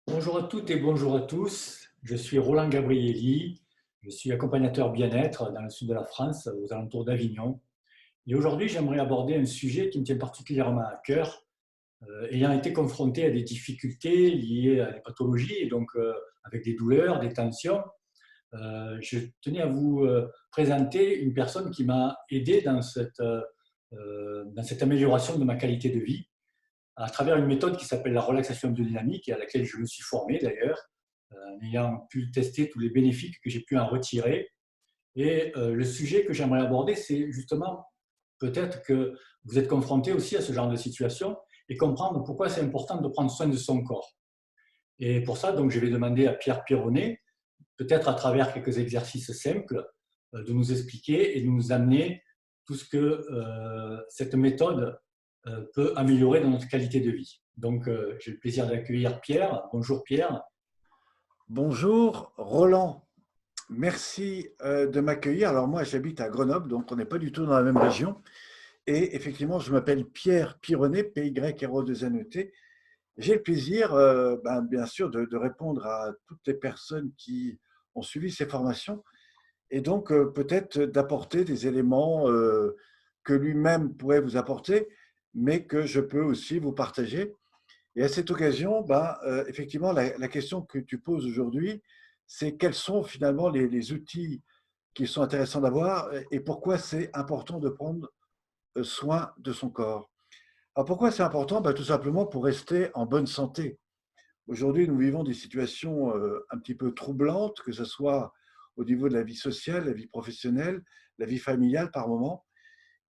Bonjour à toutes et bonjour à tous. Je suis Roland Gabrielli. Je suis accompagnateur bien-être dans le sud de la France, aux alentours d'Avignon. Et aujourd'hui, j'aimerais aborder un sujet qui me tient particulièrement à cœur, ayant été confronté à des difficultés liées à des pathologies, et donc avec des douleurs, des tensions. Je tenais à vous présenter une personne qui m'a aidé dans cette amélioration de ma qualité de vie à travers une méthode qui s'appelle la relaxation biodynamique et à laquelle je me suis formé d'ailleurs, en ayant pu tester tous les bénéfices que j'ai pu en retirer. Et le sujet que j'aimerais aborder, c'est justement peut-être que vous êtes confronté aussi à ce genre de situation et comprendre pourquoi c'est important de prendre soin de son corps. Et pour ça, donc, je vais demander à Pierre Pironnet, peut-être à travers quelques exercices simples, de nous expliquer et de nous amener tout ce que cette méthode peut améliorer dans notre qualité de vie. Donc, j'ai le plaisir d'accueillir Pierre. Bonjour Pierre. Bonjour Roland, merci de m'accueillir. Alors moi j'habite à Grenoble, donc on n'est pas du tout dans la même région. Et effectivement, je m'appelle Pierre Pironnet, P-Y-R-O-2-N-E-T. J'ai le plaisir, bien sûr, de répondre à toutes les personnes qui ont suivi ces formations et donc peut-être d'apporter des éléments que lui-même pourrait vous apporter, mais que je peux aussi vous partager. Et à cette occasion, effectivement, la question que tu poses aujourd'hui, c'est quels sont finalement les outils qui sont intéressants d'avoir et pourquoi c'est important de prendre soin de son corps. Alors pourquoi c'est important? Tout simplement pour rester en bonne santé. Aujourd'hui, nous vivons des situations un petit peu troublantes, que ce soit au niveau de la vie sociale, la vie professionnelle, la vie familiale par moment.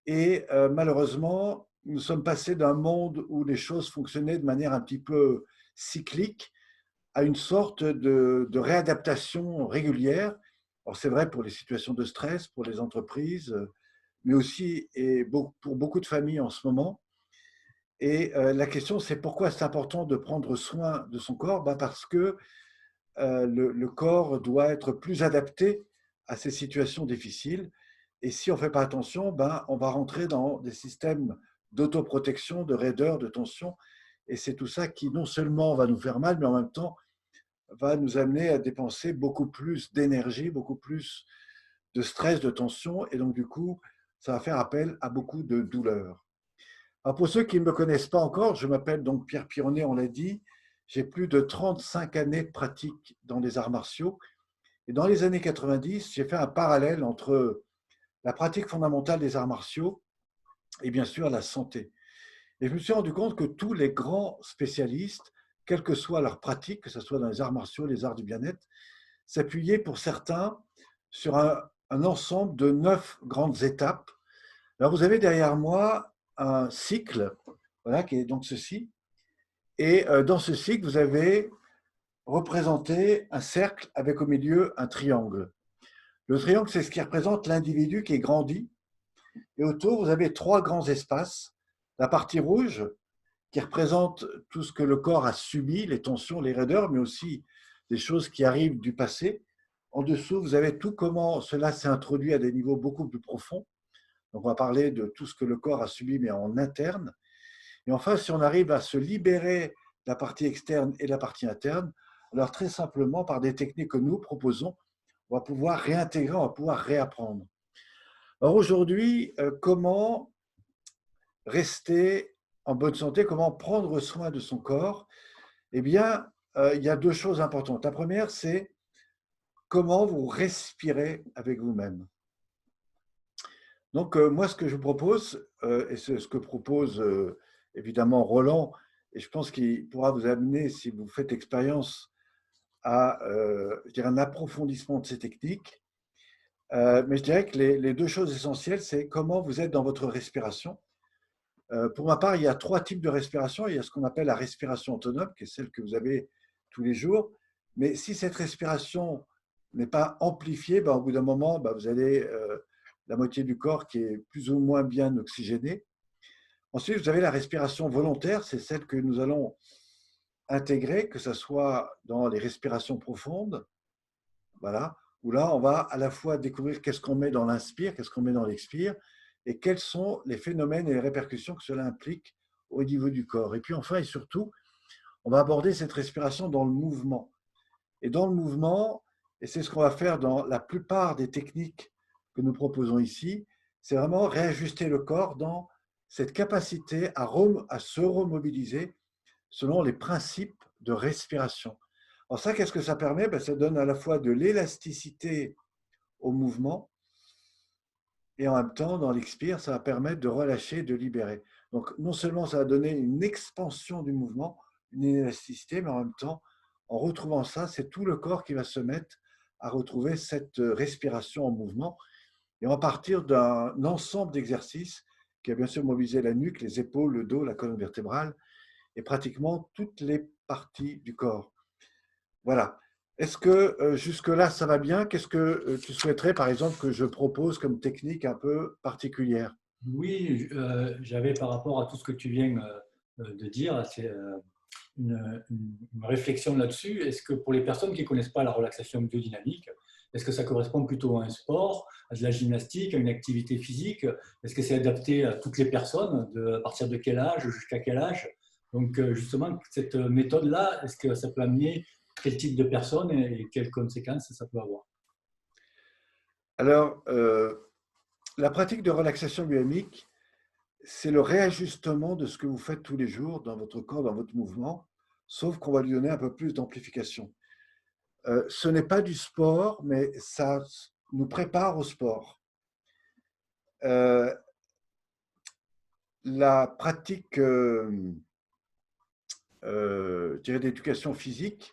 Et malheureusement, nous sommes passés d'un monde où les choses fonctionnaient de manière un petit peu cyclique à une sorte de réadaptation régulière. Alors c'est vrai pour les situations de stress, pour les entreprises, mais aussi pour beaucoup de familles en ce moment. Et la question, c'est pourquoi c'est important de prendre soin de son corps? Parce que le corps doit être plus adapté à ces situations difficiles. Et si on ne fait pas attention, on va rentrer dans des systèmes d'autoprotection, de raideur, de tension. Et c'est tout ça qui non seulement va nous faire mal, mais en même temps va nous amener à dépenser beaucoup plus d'énergie, beaucoup plus de stress, de tension. Et donc, du coup, ça va faire appel à beaucoup de douleurs. Alors, pour ceux qui ne me connaissent pas encore, je m'appelle donc Pierre Pironnet, on l'a dit. J'ai plus de 35 années de pratique dans les arts martiaux. Et dans les années 90, j'ai fait un parallèle entre la pratique fondamentale des arts martiaux et bien sûr la santé. Et je me suis rendu compte que tous les grands spécialistes, quelle que soit leur pratique, que ce soit dans les arts martiaux, les arts du bien-être, s'appuyaient pour certains sur un ensemble de 9 grandes étapes. Alors vous avez derrière moi un cycle, voilà, qui est donc ceci. Et dans ce cycle, vous avez représenté un cercle avec au milieu un triangle. Le triangle, c'est ce qui représente l'individu qui est grandi. Et autour, vous avez 3 grands espaces. La partie rouge, qui représente tout ce que le corps a subi, les tensions, les raideurs, mais aussi des choses qui arrivent du passé. En dessous, vous avez tout comment cela s'est introduit à des niveaux beaucoup plus profonds. Donc, on va parler de tout ce que le corps a subi, mais en interne. Et enfin, si on arrive à se libérer de la partie externe et de la partie interne, alors très simplement, par des techniques que nous proposons, on va pouvoir réintégrer, on va pouvoir réapprendre. Alors aujourd'hui, comment rester en bonne santé, comment prendre soin de son corps? Eh bien, il y a 2 choses importantes. La première, c'est comment vous respirez avec vous-même. Donc, moi, ce que je vous propose, et c'est ce que propose évidemment Roland, et je pense qu'il pourra vous amener, si vous faites expérience, à je dirais un approfondissement de ces techniques. Mais je dirais que les 2 choses essentielles, c'est comment vous êtes dans votre respiration. Pour ma part, il y a 3 types de respiration. Il y a ce qu'on appelle la respiration autonome, qui est celle que vous avez tous les jours. Mais si cette respiration n'est pas amplifiée, au bout d'un moment, vous avez la moitié du corps qui est plus ou moins bien oxygénée. Ensuite, vous avez la respiration volontaire, c'est celle que nous allons intégrer, que ce soit dans les respirations profondes, voilà, où là, on va à la fois découvrir qu'est-ce qu'on met dans l'inspire, qu'est-ce qu'on met dans l'expire, et quels sont les phénomènes et les répercussions que cela implique au niveau du corps. Et puis enfin et surtout, on va aborder cette respiration dans le mouvement. Et dans le mouvement, et c'est ce qu'on va faire dans la plupart des techniques que nous proposons ici, c'est vraiment réajuster le corps dans cette capacité à se remobiliser selon les principes de respiration. Alors ça, qu'est-ce que ça permet? Ça donne à la fois de l'élasticité au mouvement et en même temps, dans l'expire, ça va permettre de relâcher, de libérer. Donc non seulement ça va donner une expansion du mouvement, une élasticité, mais en même temps, en retrouvant ça, c'est tout le corps qui va se mettre à retrouver cette respiration en mouvement. Et on va partir d'un ensemble d'exercices qui va bien sûr mobiliser la nuque, les épaules, le dos, la colonne vertébrale et pratiquement toutes les parties du corps. Voilà. Est-ce que jusque-là, ça va bien? Qu'est-ce que tu souhaiterais, par exemple, que je propose comme technique un peu particulière? Oui, j'avais par rapport à tout ce que tu viens de dire, c'est une réflexion là-dessus. Est-ce que pour les personnes qui ne connaissent pas la relaxation biodynamique, est-ce que ça correspond plutôt à un sport, à de la gymnastique, à une activité physique? Est-ce que c'est adapté à toutes les personnes, à partir de quel âge, jusqu'à quel âge? Donc justement, cette méthode-là, est-ce que ça peut amener quel type de personnes et quelles conséquences ça peut avoir? Alors, la pratique de relaxation dynamique, c'est le réajustement de ce que vous faites tous les jours dans votre corps, dans votre mouvement, sauf qu'on va lui donner un peu plus d'amplification. Ce n'est pas du sport, mais ça nous prépare au sport. La pratique d'éducation physique,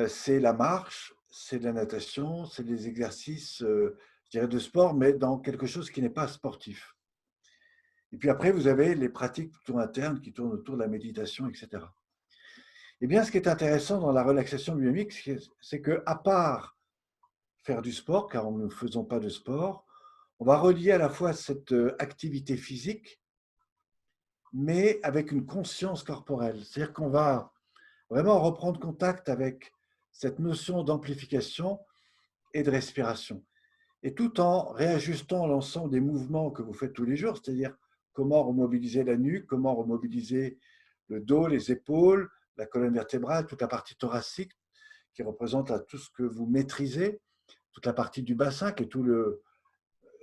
c'est la marche, c'est de la natation, c'est des exercices de sport, mais dans quelque chose qui n'est pas sportif. Et puis après, vous avez les pratiques plutôt internes qui tournent autour de la méditation, etc. Eh bien, ce qui est intéressant dans la relaxation dynamique, c'est qu'à part faire du sport, car nous ne faisons pas de sport, on va relier à la fois cette activité physique, mais avec une conscience corporelle. C'est-à-dire qu'on va vraiment reprendre contact avec cette notion d'amplification et de respiration. Et tout en réajustant l'ensemble des mouvements que vous faites tous les jours, c'est-à-dire comment remobiliser la nuque, comment remobiliser le dos, les épaules, la colonne vertébrale, toute la partie thoracique qui représente tout ce que vous maîtrisez, toute la partie du bassin qui est tout le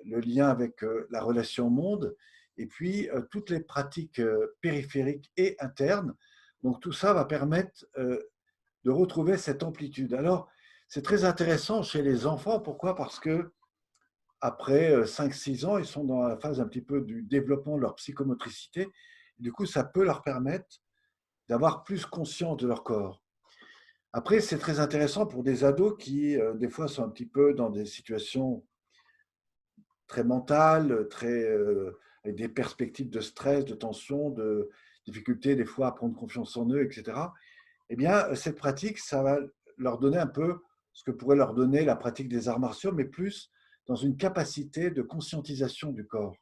lien avec la relation au monde, et puis toutes les pratiques périphériques et internes. Donc tout ça va permettre de retrouver cette amplitude. Alors, c'est très intéressant chez les enfants. Pourquoi? Parce que après 5-6 ans, ils sont dans la phase un petit peu du développement de leur psychomotricité. Du coup, ça peut leur permettre d'avoir plus conscience de leur corps. Après, c'est très intéressant pour des ados qui, des fois, sont un petit peu dans des situations très mentales, avec des perspectives de stress, de tension, de difficulté des fois à prendre confiance en eux, etc. Eh bien, cette pratique, ça va leur donner un peu ce que pourrait leur donner la pratique des arts martiaux, mais plus dans une capacité de conscientisation du corps.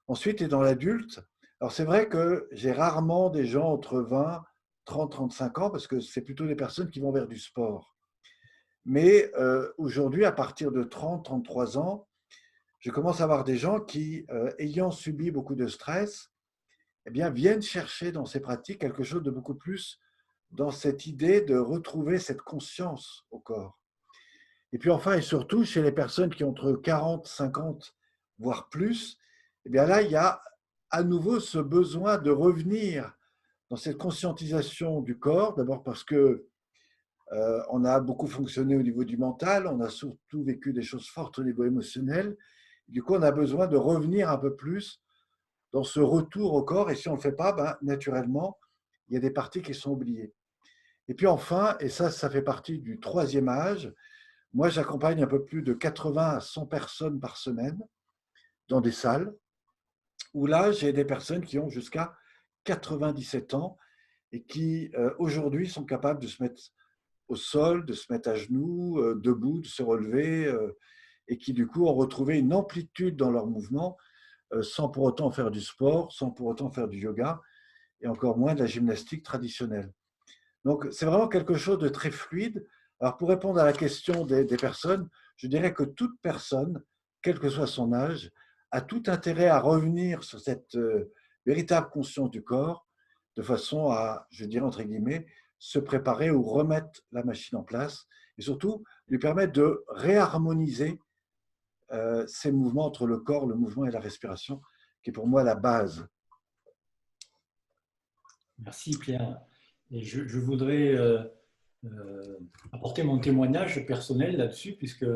Ensuite, et dans l'adulte, alors c'est vrai que j'ai rarement des gens entre 20, 30, 35 ans, parce que c'est plutôt des personnes qui vont vers du sport. Mais aujourd'hui, à partir de 30, 33 ans, je commence à avoir des gens qui, ayant subi beaucoup de stress, eh bien, viennent chercher dans ces pratiques quelque chose de beaucoup plus dans cette idée de retrouver cette conscience au corps. Et puis enfin et surtout, chez les personnes qui ont entre 40, 50, voire plus, eh bien là, il y a à nouveau ce besoin de revenir dans cette conscientisation du corps, d'abord parce que on a beaucoup fonctionné au niveau du mental, on a surtout vécu des choses fortes au niveau émotionnel. Du coup, on a besoin de revenir un peu plus dans ce retour au corps, et si on ne le fait pas, ben, naturellement, il y a des parties qui sont oubliées. Et puis enfin, et ça fait partie du troisième âge, moi j'accompagne un peu plus de 80 à 100 personnes par semaine dans des salles où là j'ai des personnes qui ont jusqu'à 97 ans et qui aujourd'hui sont capables de se mettre au sol, de se mettre à genoux, debout, de se relever et qui du coup ont retrouvé une amplitude dans leur mouvement sans pour autant faire du sport, sans pour autant faire du yoga et encore moins de la gymnastique traditionnelle. Donc, c'est vraiment quelque chose de très fluide. Alors, pour répondre à la question des personnes, je dirais que toute personne, quel que soit son âge, a tout intérêt à revenir sur cette véritable conscience du corps, de façon à, je dirais entre guillemets, se préparer ou remettre la machine en place et surtout lui permettre de réharmoniser ces mouvements entre le corps, le mouvement et la respiration, qui est pour moi la base. Merci Pierre. Et je voudrais apporter mon témoignage personnel là-dessus, puisque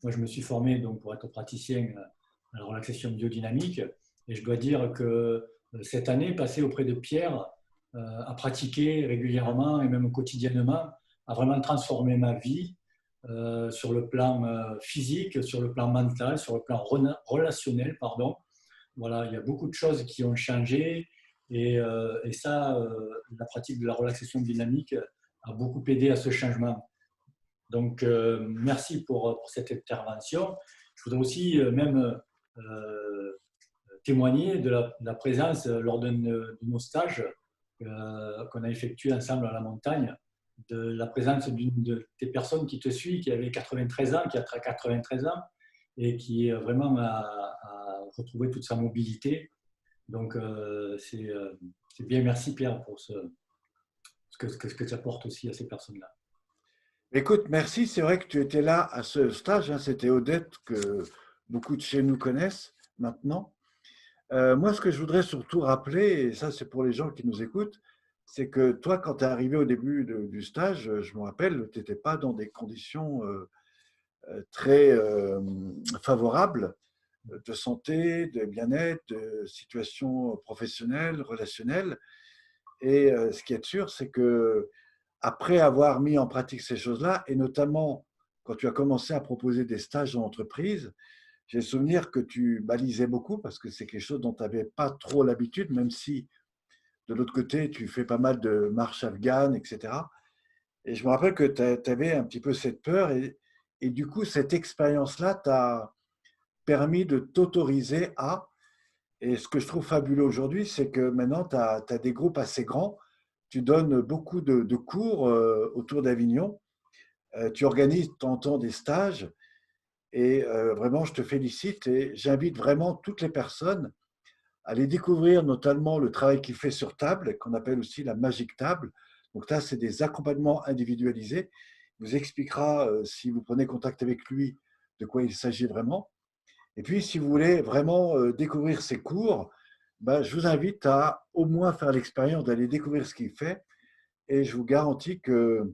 moi je me suis formé donc, pour être praticien à la relaxation biodynamique. Et je dois dire que cette année passée auprès de Pierre, à pratiquer régulièrement et même quotidiennement, a vraiment transformé ma vie sur le plan physique, sur le plan mental, sur le plan relationnel, pardon. Voilà, il y a beaucoup de choses qui ont changé et ça, la pratique de la relaxation dynamique a beaucoup aidé à ce changement. Donc, merci pour cette intervention. Je voudrais aussi même témoigner de la présence lors de nos stages qu'on a effectués ensemble à la montagne, de la présence des personnes qui te suit, qui avait 93 ans, qui a 93 ans, et qui vraiment a retrouvé toute sa mobilité. Donc, c'est bien. Merci Pierre pour ce que tu apportes aussi à ces personnes-là. Écoute, merci. C'est vrai que tu étais là à ce stage. Hein, c'était Odette que beaucoup de chez nous connaissent maintenant. Moi, ce que je voudrais surtout rappeler, et ça c'est pour les gens qui nous écoutent, c'est que toi, quand tu es arrivé au début du stage, je me rappelle, tu n'étais pas dans des conditions très favorables de santé, de bien-être, de situation professionnelle, relationnelle. Et ce qui est sûr, c'est que après avoir mis en pratique ces choses-là, et notamment quand tu as commencé à proposer des stages en entreprise, j'ai le souvenir que tu balisais beaucoup parce que c'est quelque chose dont tu n'avais pas trop l'habitude, même si de l'autre côté, tu fais pas mal de marches afghanes, etc. Et je me rappelle que tu avais un petit peu cette peur et du coup, cette expérience-là t'a permis de t'autoriser à. Et ce que je trouve fabuleux aujourd'hui, c'est que maintenant, tu as des groupes assez grands. Tu donnes beaucoup de cours autour d'Avignon. Tu organises de temps en temps des stages. Et vraiment, je te félicite et j'invite vraiment toutes les personnes à aller découvrir notamment le travail qu'il fait sur table, qu'on appelle aussi la Magic Table. Donc là, c'est des accompagnements individualisés. Il vous expliquera, si vous prenez contact avec lui, de quoi il s'agit vraiment. Et puis, si vous voulez vraiment découvrir ses cours, ben, je vous invite à au moins faire l'expérience d'aller découvrir ce qu'il fait. Et je vous garantis que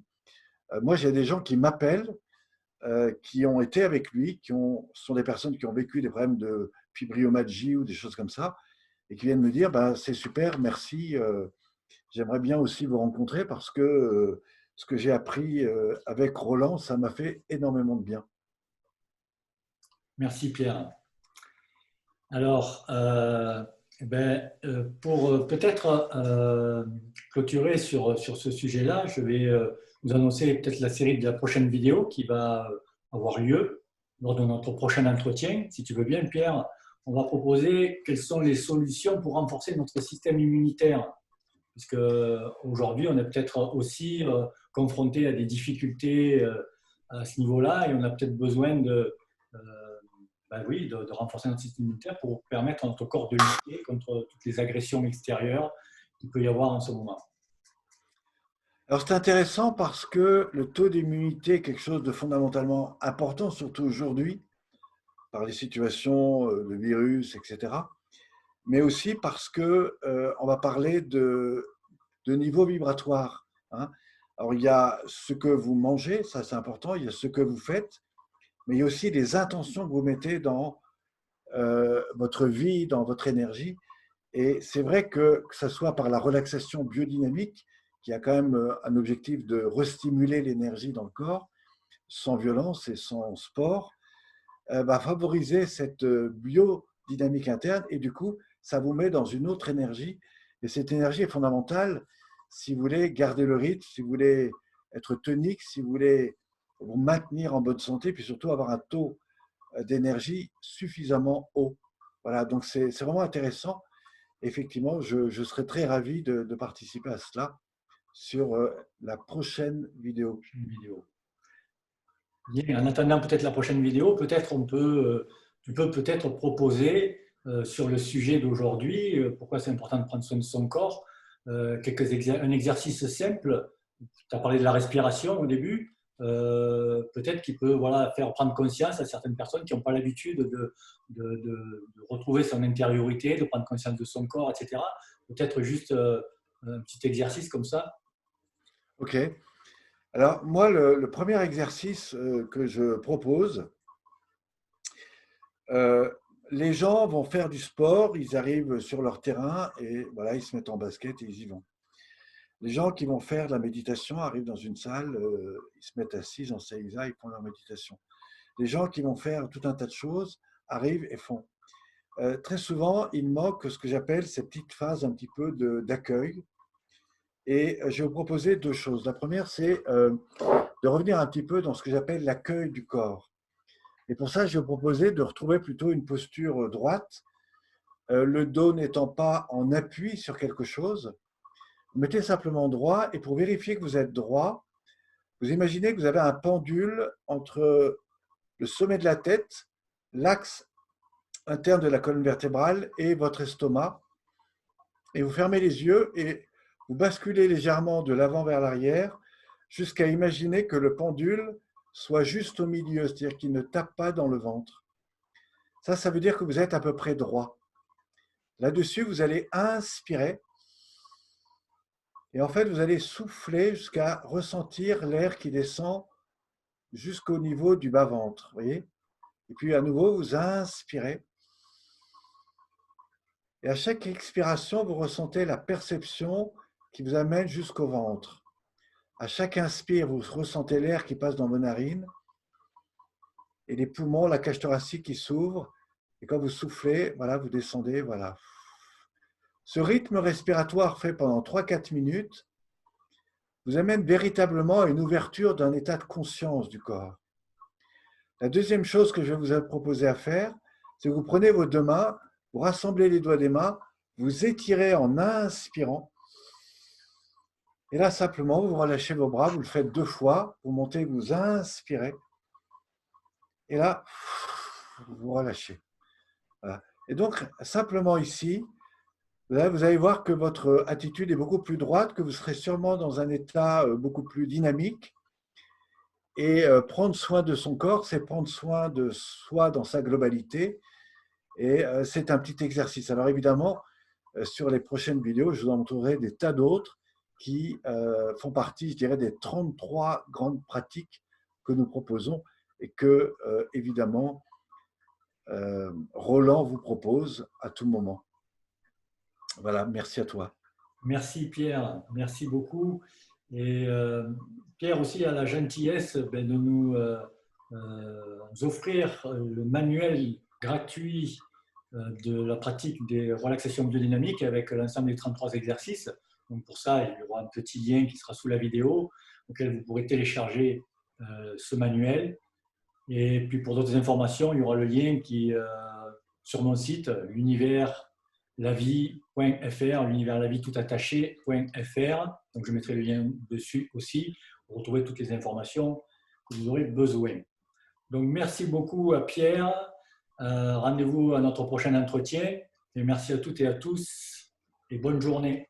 moi, j'ai des gens qui m'appellent, qui ont été avec lui, sont des personnes qui ont vécu des problèmes de fibromyalgie ou des choses comme ça, et qui viennent me dire, ben, c'est super, merci, j'aimerais bien aussi vous rencontrer parce que ce que j'ai appris avec Roland, ça m'a fait énormément de bien. Merci Pierre. Alors, pour peut-être clôturer sur ce sujet-là, je vais vous annoncer peut-être la série de la prochaine vidéo qui va avoir lieu lors de notre prochain entretien. Si tu veux bien, Pierre, on va proposer quelles sont les solutions pour renforcer notre système immunitaire. Parce qu'aujourd'hui, on est peut-être aussi confronté à des difficultés à ce niveau-là et on a peut-être besoin de renforcer notre système immunitaire pour permettre à notre corps de lutter contre toutes les agressions extérieures qu'il peut y avoir en ce moment. Alors c'est intéressant parce que le taux d'immunité est quelque chose de fondamentalement important, surtout aujourd'hui, par les situations de virus, etc. Mais aussi parce que on va parler de niveau vibratoire. Hein. Alors il y a ce que vous mangez, ça c'est important, il y a ce que vous faites, mais il y a aussi les intentions que vous mettez dans votre vie, dans votre énergie. Et c'est vrai que ce soit par la relaxation biodynamique, qui a quand même un objectif de restimuler l'énergie dans le corps, sans violence et sans sport, va favoriser cette biodynamique interne et du coup, ça vous met dans une autre énergie. Et cette énergie est fondamentale si vous voulez garder le rythme, si vous voulez être tonique, si vous voulez vous maintenir en bonne santé, puis surtout avoir un taux d'énergie suffisamment haut. Voilà, donc c'est vraiment intéressant. Effectivement, je serais très ravi de participer à cela sur la prochaine vidéo. Bien, en attendant peut-être la prochaine vidéo, peut-être tu peux peut-être proposer sur le sujet d'aujourd'hui, pourquoi c'est important de prendre soin de son corps, un exercice simple. Tu as parlé de la respiration au début. Peut-être qu'il peut faire prendre conscience à certaines personnes qui n'ont pas l'habitude de retrouver son intériorité, de prendre conscience de son corps, etc. Peut-être juste un petit exercice comme ça. Ok. Alors, moi, le premier exercice que je propose, les gens vont faire du sport, ils arrivent sur leur terrain et voilà, ils se mettent en basket et ils y vont. Les gens qui vont faire de la méditation arrivent dans une salle, ils se mettent assis, ils ils font leur méditation. Les gens qui vont faire tout un tas de choses arrivent et font. Très souvent, ils manquent ce que j'appelle ces petites phases un petit peu d'accueil. Et je vais vous proposer deux choses. La première, c'est de revenir un petit peu dans ce que j'appelle l'accueil du corps. Et pour ça, je vais vous proposer de retrouver plutôt une posture droite, le dos n'étant pas en appui sur quelque chose. Vous mettez simplement droit et pour vérifier que vous êtes droit, vous imaginez que vous avez un pendule entre le sommet de la tête, l'axe interne de la colonne vertébrale et votre estomac. Et vous fermez les yeux et vous basculez légèrement de l'avant vers l'arrière jusqu'à imaginer que le pendule soit juste au milieu, c'est-à-dire qu'il ne tape pas dans le ventre. Ça veut dire que vous êtes à peu près droit. Là-dessus, vous allez inspirer et en fait, vous allez souffler jusqu'à ressentir l'air qui descend jusqu'au niveau du bas-ventre. Voyez ? Et puis à nouveau, vous inspirez. Et à chaque expiration, vous ressentez la perception qui vous amène jusqu'au ventre. À chaque inspire, vous ressentez l'air qui passe dans vos narines et les poumons, la cage thoracique qui s'ouvre. Et quand vous soufflez, voilà, vous descendez, voilà. Ce rythme respiratoire fait pendant 3-4 minutes vous amène véritablement à une ouverture d'un état de conscience du corps. La deuxième chose que je vais vous proposer à faire, c'est que vous prenez vos deux mains, vous rassemblez les doigts des mains, vous étirez en inspirant. Et là, simplement, vous relâchez vos bras, vous le faites 2 fois, vous montez, vous inspirez. Et là, vous relâchez. Voilà. Et donc, simplement ici, là, vous allez voir que votre attitude est beaucoup plus droite, que vous serez sûrement dans un état beaucoup plus dynamique. Et prendre soin de son corps, c'est prendre soin de soi dans sa globalité. Et c'est un petit exercice. Alors évidemment, sur les prochaines vidéos, je vous en montrerai des tas d'autres qui font partie, je dirais, des 33 grandes pratiques que nous proposons et que, évidemment, Roland vous propose à tout moment. Voilà, merci à toi. Merci Pierre, merci beaucoup. Et Pierre aussi a la gentillesse de nous offrir le manuel gratuit de la pratique des relaxations biodynamiques avec l'ensemble des 33 exercices. Donc pour ça, il y aura un petit lien qui sera sous la vidéo auquel vous pourrez télécharger ce manuel. Et puis pour d'autres informations, il y aura le lien qui sur mon site, l'universlavie.fr, l'universlavie tout attaché.fr. Donc je mettrai le lien dessus aussi pour retrouver toutes les informations que vous aurez besoin. Donc merci beaucoup à Pierre. Rendez-vous à notre prochain entretien. Et merci à toutes et à tous et bonne journée.